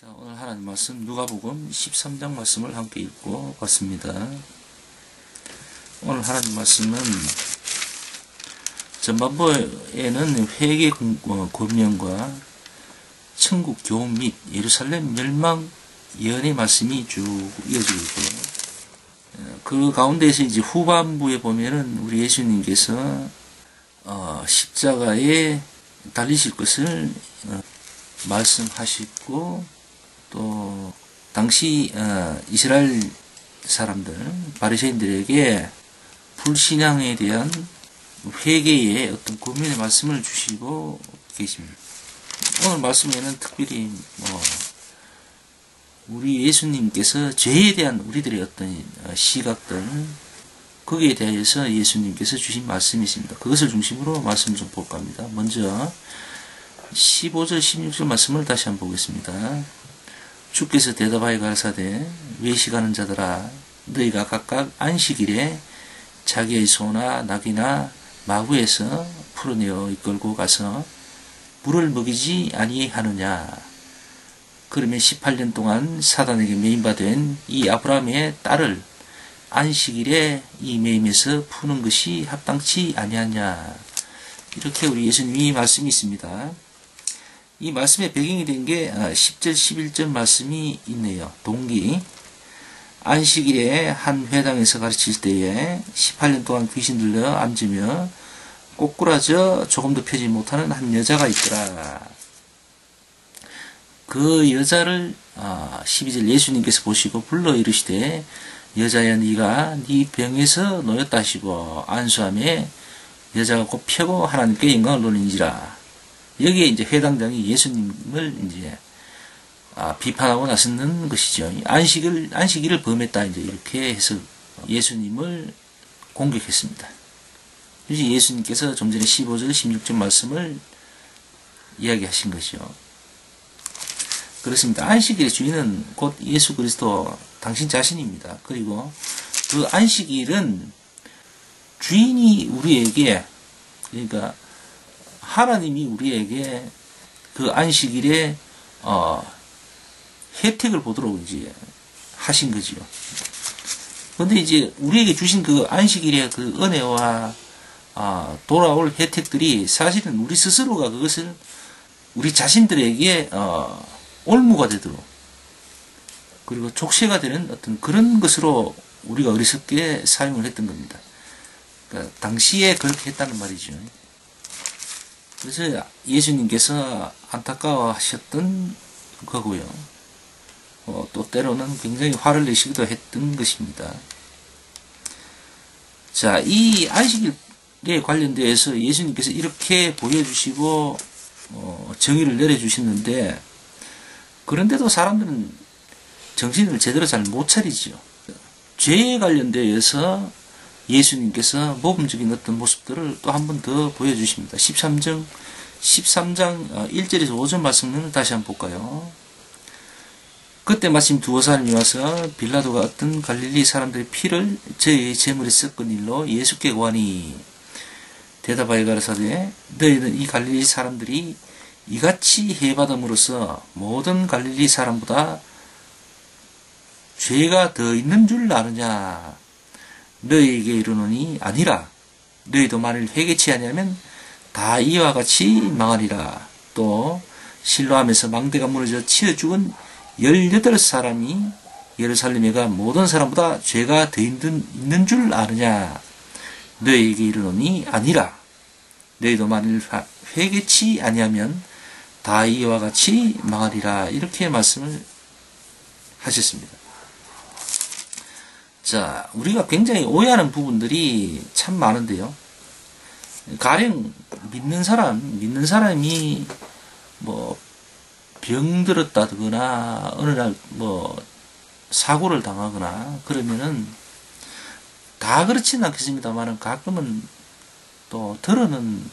자, 오늘 하나님 말씀 누가복음 13장 말씀을 함께 읽고 봤습니다. 오늘 하나님 말씀은 전반부에는 회개 권면과 천국 교훈 및 예루살렘 멸망 예언의 말씀이 쭉 이어지고 있고요. 그 가운데에서 이제 후반부에 보면은 우리 예수님께서 십자가에 달리실 것을 말씀하시고 또 당시 이스라엘 사람들 바리새인들에게 불신앙에 대한 회개의 어떤 권면의 말씀을 주시고 계십니다. 오늘 말씀에는 특별히 우리 예수님께서 죄에 대한 우리들의 어떤 시각들 거기에 대해서 예수님께서 주신 말씀이 있습니다. 그것을 중심으로 말씀 좀 볼까 합니다. 먼저 15절 16절 말씀을 다시 한번 보겠습니다. 주께서 대답하여 가라사대 외식하는 자들아 너희가 각각 안식일에 자기의 소나 낙이나 마구에서 풀어내어 이끌고 가서 물을 먹이지 아니하느냐. 그러면 18년 동안 사단에게 매임받은 이 아브라함의 딸을 안식일에 이 매임에서 푸는 것이 합당치 아니하냐. 이렇게 우리 예수님이 말씀이 있습니다. 이 말씀의 배경이 된 게 10절 11절 말씀이 있네요. 동기 안식일에 한 회당에서 가르칠 때에 18년 동안 귀신 들려 앉으며 꼬꾸라져 조금도 펴지 못하는 한 여자가 있더라. 그 여자를 12절 예수님께서 보시고 불러 이르시되 여자야 네가 네 병에서 놓였다 하시고 안수함에 여자가 곧 펴고 하나님께 영광을 돌리니라. 여기에 이제 회당장이 예수님을 이제 비판하고 나서는 것이죠. 안식일을 범했다 이제 이렇게 해서 예수님을 공격했습니다. 그래서 예수님께서 좀 전에 15절 16절 말씀을 이야기하신 것이죠. 그렇습니다. 안식일의 주인은 곧 예수 그리스도 당신 자신입니다. 그리고 그 안식일은 주인이 우리에게, 그러니까 하나님이 우리에게 그 안식일에 혜택을 보도록 이제 하신 거지요. 그런데 이제 우리에게 주신 그 안식일의 그 은혜와 돌아올 혜택들이 사실은 우리 스스로가 그것을 우리 자신들에게 올무가 되도록 그리고 족쇄가 되는 어떤 그런 것으로 우리가 어리석게 사용을 했던 겁니다. 그러니까 당시에 그렇게 했다는 말이죠. 그래서 예수님께서 안타까워하셨던 거고요. 또 때로는 굉장히 화를 내시기도 했던 것입니다. 자, 이 안식일에 관련돼서 예수님께서 이렇게 보여주시고 정의를 내려주셨는데 그런데도 사람들은 정신을 제대로 잘 못 차리지요. 죄에 관련되어서 예수님께서 모범적인 어떤 모습들을 또 한 번 더 보여주십니다. 13장 1절에서 5절 말씀을 다시 한번 볼까요? 그때 마침 두어 사람이 와서 빌라도가 어떤 갈릴리 사람들의 피를 저의 제물에 섞은 일로 예수께 고하니 대답하여 가라사대 너희는 이 갈릴리 사람들이 이같이 해받음으로써 모든 갈릴리 사람보다 죄가 더 있는 줄 아느냐. 너희에게 이르노니 아니라. 너희도 만일 회개치 아니하면 다 이와 같이 망하리라. 또 실로암에서 망대가 무너져 치어 죽은 18사람이 예루살렘에 가 모든 사람보다 죄가 더 있는 줄 아느냐. 너희에게 이르노니 아니라. 너희도 만일 회개치 아니하면 다 이와 같이 망하리라. 이렇게 말씀을 하셨습니다. 자, 우리가 굉장히 오해하는 부분들이 참 많은데요. 가령 믿는 사람이 병들었다거나 어느 날 사고를 당하거나 그러면은 다 그렇지는 않겠습니다만은 가끔은 또 들어는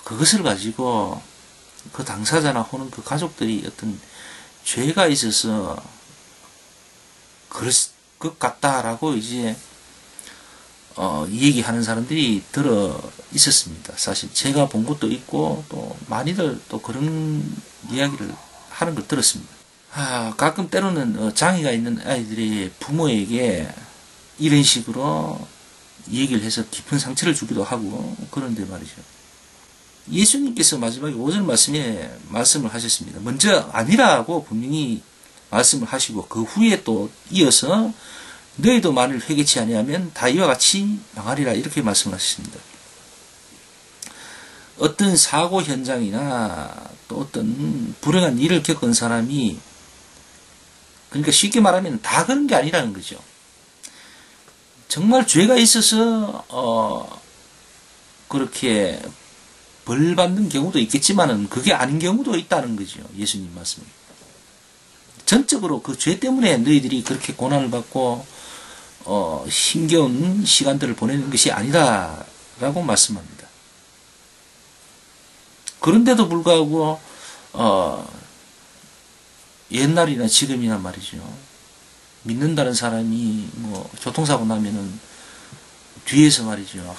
그것을 가지고 그 당사자나 혹은 그 가족들이 어떤 죄가 있어서 그럴 것 같다라고 이제 얘기하는 사람들이 들어 있었습니다. 사실 제가 본 것도 있고 또 많이들 또 그런 이야기를 하는 걸 들었습니다. 가끔 때로는 장애가 있는 아이들이 부모에게 이런 식으로 얘기를 해서 깊은 상처를 주기도 하고 그런데 말이죠. 예수님께서 마지막에 5절 말씀에 말씀을 하셨습니다. 먼저 아니라고 분명히 말씀을 하시고 그 후에 또 이어서 너희도 만일 회개치 아니하면 다 이와 같이 망하리라 이렇게 말씀하셨습니다. 어떤 사고 현장이나 또 어떤 불행한 일을 겪은 사람이 그러니까 쉽게 말하면 다 그런 게 아니라는 거죠. 정말 죄가 있어서 그렇게 벌 받는 경우도 있겠지만은 그게 아닌 경우도 있다는 거죠. 예수님 말씀에. 전적으로 그 죄 때문에 너희들이 그렇게 고난을 받고 힘겨운 시간들을 보내는 것이 아니다라고 말씀합니다. 그런데도 불구하고 옛날이나 지금이나 말이죠. 믿는다는 사람이 뭐 교통사고 나면은 뒤에서 말이죠.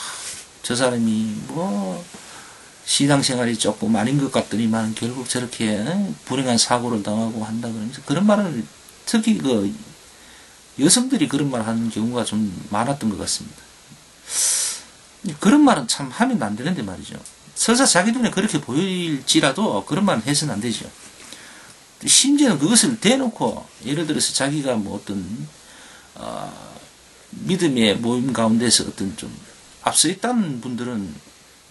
저 사람이 뭐 신앙생활이 조금 아닌 것 같더니만 결국 저렇게 불행한 사고를 당하고 한다 그러면서 그런 말은 특히 그 여성들이 그런 말 하는 경우가 좀 많았던 것 같습니다. 그런 말은 참 하면 안 되는데 말이죠. 설사 자기 눈에 그렇게 보일지라도 그런 말은 해서는 안 되죠. 심지어는 그것을 대놓고 예를 들어서 자기가 뭐 어떤 믿음의 모임 가운데서 어떤 좀 앞서 있다는 분들은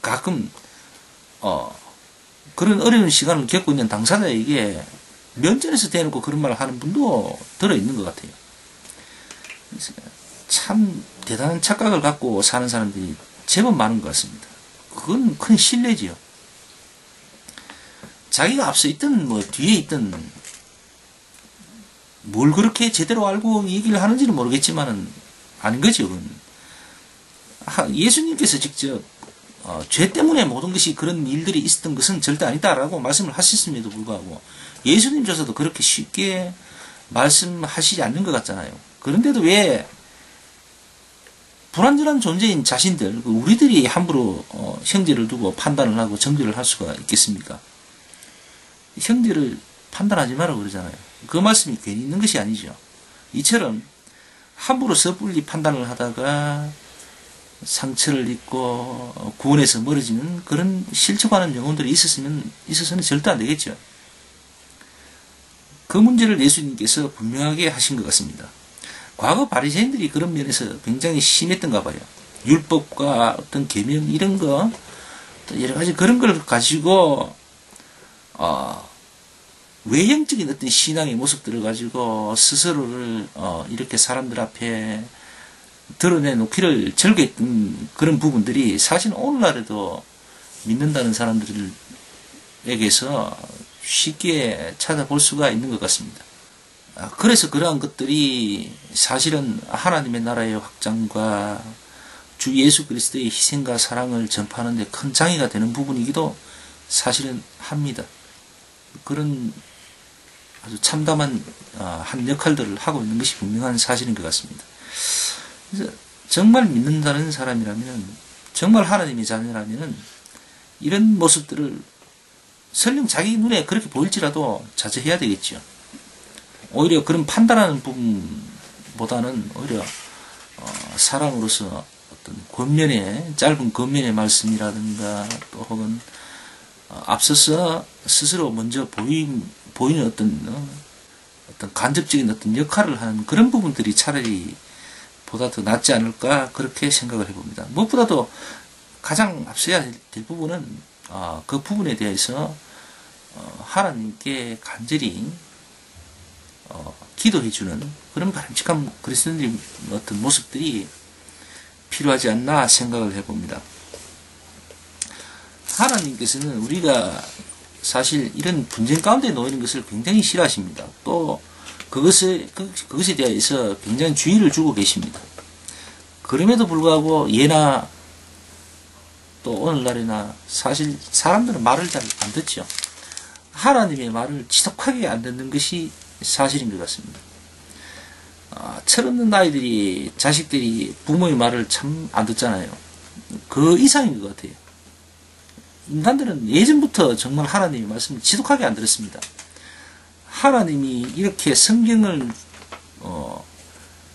가끔 그런 어려운 시간을 겪고 있는 당사자에게 면전에서 대놓고 그런 말을 하는 분도 들어있는 것 같아요. 참 대단한 착각을 갖고 사는 사람들이 제법 많은 것 같습니다. 그건 큰 신뢰지요. 자기가 앞서 있든 뭐 뒤에 있든 뭘 그렇게 제대로 알고 얘기를 하는지는 모르겠지만은 아닌 거죠. 그건. 예수님께서 직접 죄 때문에 모든 것이 그런 일들이 있었던 것은 절대 아니다라고 말씀을 하셨음에도 불구하고 예수님조차도 그렇게 쉽게 말씀하시지 않는 것 같잖아요. 그런데도 왜 불완전한 존재인 자신들, 우리들이 함부로 형제를 두고 판단을 하고 정죄를 할 수가 있겠습니까? 형제를 판단하지 마라고 그러잖아요. 그 말씀이 괜히 있는 것이 아니죠. 이처럼 함부로 섣불리 판단을 하다가 상처를 입고 구원에서 멀어지는 그런 실족하는 영혼들이 있어서는 절대 안 되겠죠. 그 문제를 예수님께서 분명하게 하신 것 같습니다. 과거 바리새인들이 그런 면에서 굉장히 심했던가 봐요. 율법과 어떤 계명 이런 거, 또 여러 가지 그런 걸 가지고 외형적인 어떤 신앙의 모습들을 가지고 스스로를 이렇게 사람들 앞에 드러내놓기를 즐겼던 그런 부분들이 사실 오늘날에도 믿는다는 사람들에게서 쉽게 찾아볼 수가 있는 것 같습니다. 그래서 그러한 것들이 사실은 하나님의 나라의 확장과 주 예수 그리스도의 희생과 사랑을 전파하는 데 큰 장애가 되는 부분이기도 사실은 합니다. 그런 아주 참담한 한 역할들을 하고 있는 것이 분명한 사실인 것 같습니다. 그래서 정말 믿는다는 사람이라면, 정말 하나님의 자녀라면 이런 모습들을 설령 자기 눈에 그렇게 보일지라도 자제해야 되겠죠. 오히려 그런 판단하는 부분보다는 오히려 사람으로서 어떤 권면의 짧은 권면의 말씀이라든가 또 혹은 앞서서 스스로 먼저 보이는 어떤 간접적인 어떤 역할을 하는 그런 부분들이 차라리 보다 더 낫지 않을까 그렇게 생각을 해봅니다. 무엇보다도 가장 앞서야 될 부분은 그 부분에 대해서 하나님께 간절히 기도해주는 그런 바람직한 그리스도인의 어떤 모습들이 필요하지 않나 생각을 해봅니다. 하나님께서는 우리가 사실 이런 분쟁 가운데 놓이는 것을 굉장히 싫어하십니다. 또 그것에 대해서 굉장히 주의를 주고 계십니다. 그럼에도 불구하고 예나 또 오늘날이나 사실 사람들은 말을 잘 안 듣죠. 하나님의 말을 지독하게 안 듣는 것이 사실인 것 같습니다. 철없는 아이들이, 자식들이 부모의 말을 참 안 듣잖아요. 그 이상인 것 같아요. 인간들은 예전부터 정말 하나님의 말씀을 지독하게 안 들었습니다. 하나님이 이렇게 성경을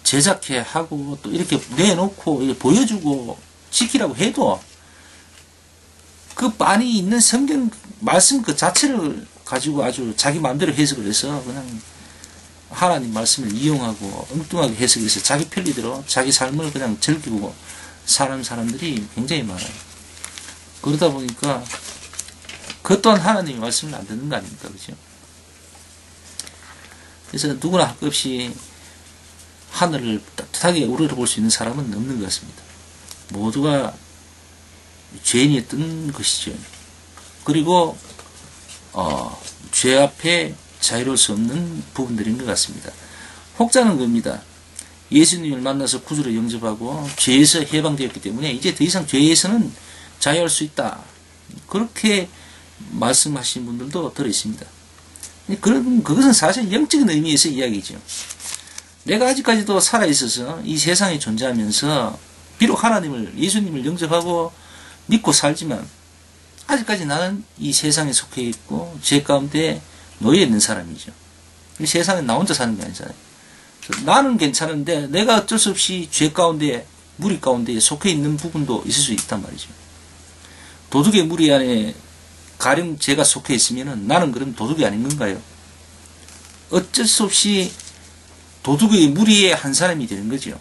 제작해 하고 또 이렇게 내놓고 보여주고 지키라고 해도 그 안에 있는 성경 말씀 그 자체를 가지고 아주 자기 마음대로 해석을 해서 그냥 하나님 말씀을 이용하고 엉뚱하게 해석해서 자기 편리대로 자기 삶을 그냥 즐기고 사는 사람들이 굉장히 많아요. 그러다 보니까 그것 또한 하나님의 말씀을 안 듣는 거 아닙니까? 그죠? 그래서 누구나 할 것 없이 하늘을 따뜻하게 우러러볼 수 있는 사람은 없는 것 같습니다. 모두가 죄인이 뜬 것이죠. 그리고 죄 앞에 자유로울 수 없는 부분들인 것 같습니다. 혹자는 겁니다. 예수님을 만나서 구주로 영접하고 죄에서 해방되었기 때문에 이제 더 이상 죄에서는 자유할 수 있다. 그렇게 말씀하신 분들도 들어 있습니다. 그것은 사실 영적인 의미에서 이야기죠. 내가 아직까지도 살아있어서 이 세상에 존재하면서 비록 하나님을, 예수님을 영접하고 믿고 살지만 아직까지 나는 이 세상에 속해 있고 죄 가운데 놓여 있는 사람이죠. 이 세상에 나 혼자 사는 게 아니잖아요. 나는 괜찮은데 내가 어쩔 수 없이 죄 가운데, 무리 가운데 속해 있는 부분도 있을 수 있단 말이죠. 도둑의 무리 안에 가령 죄가 속해 있으면 나는 그럼 도둑이 아닌 건가요? 어쩔 수 없이 도둑의 무리의 한 사람이 되는 거죠.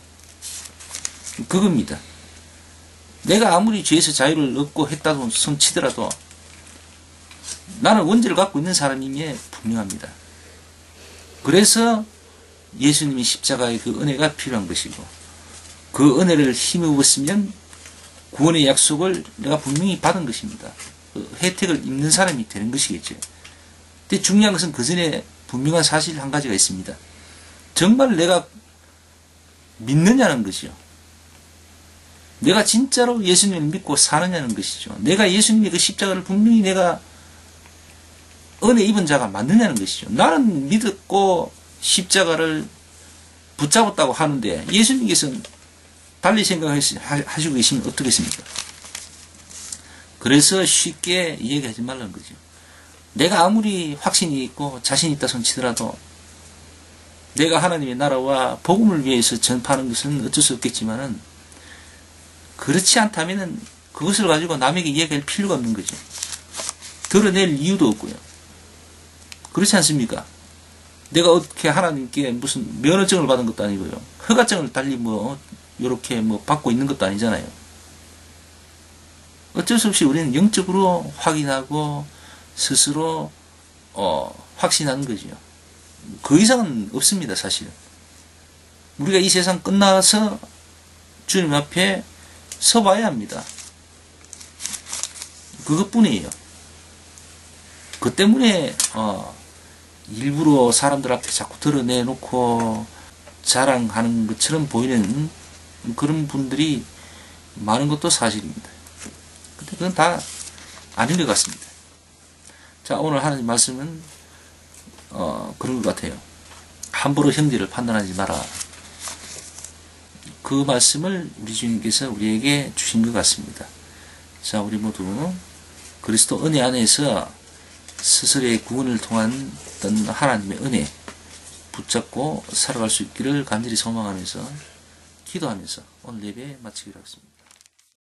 그겁니다. 내가 아무리 죄에서 자유를 얻고 했다고 손치더라도 나는 원죄를 갖고 있는 사람임에 분명합니다. 그래서 예수님이 십자가의 그 은혜가 필요한 것이고 그 은혜를 힘입었으면 구원의 약속을 내가 분명히 받은 것입니다. 그 혜택을 입는 사람이 되는 것이겠죠. 근데 중요한 것은 그 전에 분명한 사실 한 가지가 있습니다. 정말 내가 믿느냐는 것이요. 내가 진짜로 예수님을 믿고 사느냐는 것이죠. 내가 예수님의 그 십자가를 분명히 내가 은혜 입은 자가 맞느냐는 것이죠. 나는 믿었고 십자가를 붙잡았다고 하는데 예수님께서는 달리 생각하시고 계시면 어떻겠습니까? 그래서 쉽게 이야기하지 말라는 거죠. 내가 아무리 확신이 있고 자신이 있다 손치더라도 내가 하나님의 나라와 복음을 위해서 전파하는 것은 어쩔 수 없겠지만은 그렇지 않다면은 그것을 가지고 남에게 이야기할 필요가 없는 거죠. 드러낼 이유도 없고요. 그렇지 않습니까? 내가 어떻게 하나님께 무슨 면허증을 받은 것도 아니고요. 허가증을 달리 요렇게 받고 있는 것도 아니잖아요. 어쩔 수 없이 우리는 영적으로 확인하고 스스로 확신하는 거죠. 그 이상은 없습니다, 사실은. 우리가 이 세상 끝나서 주님 앞에 서봐야 합니다. 그것뿐이에요. 그 때문에 일부러 사람들 앞에 자꾸 드러내놓고 자랑하는 것처럼 보이는 그런 분들이 많은 것도 사실입니다. 근데 그건 다 아닌 것 같습니다. 자, 오늘 하나님 말씀은 그런 것 같아요. 함부로 형제를 판단하지 마라. 그 말씀을 우리 주님께서 우리에게 주신 것 같습니다. 자, 우리 모두 그리스도 은혜 안에서 스스로의 구원을 통한 어떤 하나님의 은혜 붙잡고 살아갈 수 있기를 간절히 소망하면서 기도하면서 오늘 예배 마치기로 하겠습니다.